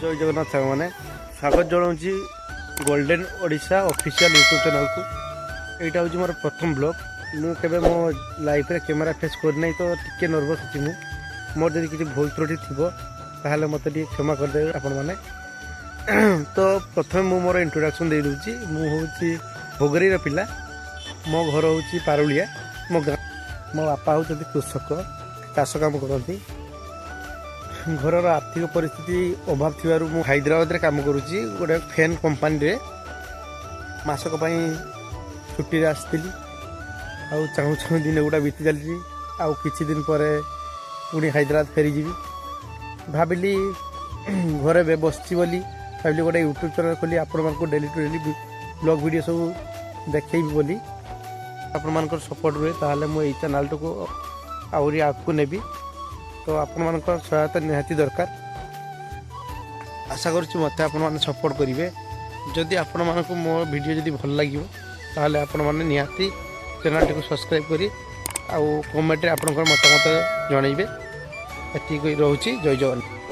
जय जगन्नाथ सामने स्वागत जनाऊँगी golden Odisha official YouTube channel को। यहाँ हूँ मोर प्रथम ब्लॉग। मुझे मो लाइफ रे कैमेरा फेस करना तो टिके नर्वस अच्छी मोर जब किसी भूल त्रुटि थी ताहले मत क्षमा करदे आपण मैंने। तो प्रथम मु मोर इंट्रोडक्शन दे दूची। मुझे भोगरी पिला। मो घर हूँ पारुलिया। मो बापा हूँ कृषक चाष काम करती। घर आर्थिक परिस्थिति अभाव थी हैदराबाद रे काम करुच्ची गोटे फैन कंपनी रे मासक छुट्टी आसती। चाहूँ चाहूँ दिन गुड़ा बीती चली किछि दिन पर पुणी हैदराबाद फेरीजी। भाविली घरे बसची बोली भाविली गोटे यूट्यूब चैनल खोली आपण daily to daily vlog video सब देखी बोली आपण मान सपोर्ट रुए ताहले मु एई चैनल को आहरी आगू नेबी। तो आपण मान सहायता निहाती दरकार। आशा करुच्ची मत आपण सपोर्ट करेंगे। जदि आपण मानक मो वीडियो जदि भल लगे ताहले आपण माने निहाती चैनल को सब्सक्राइब करी कमेंट रे आपण मतामत जनइबे। एति रोची जय जगन्नाथ।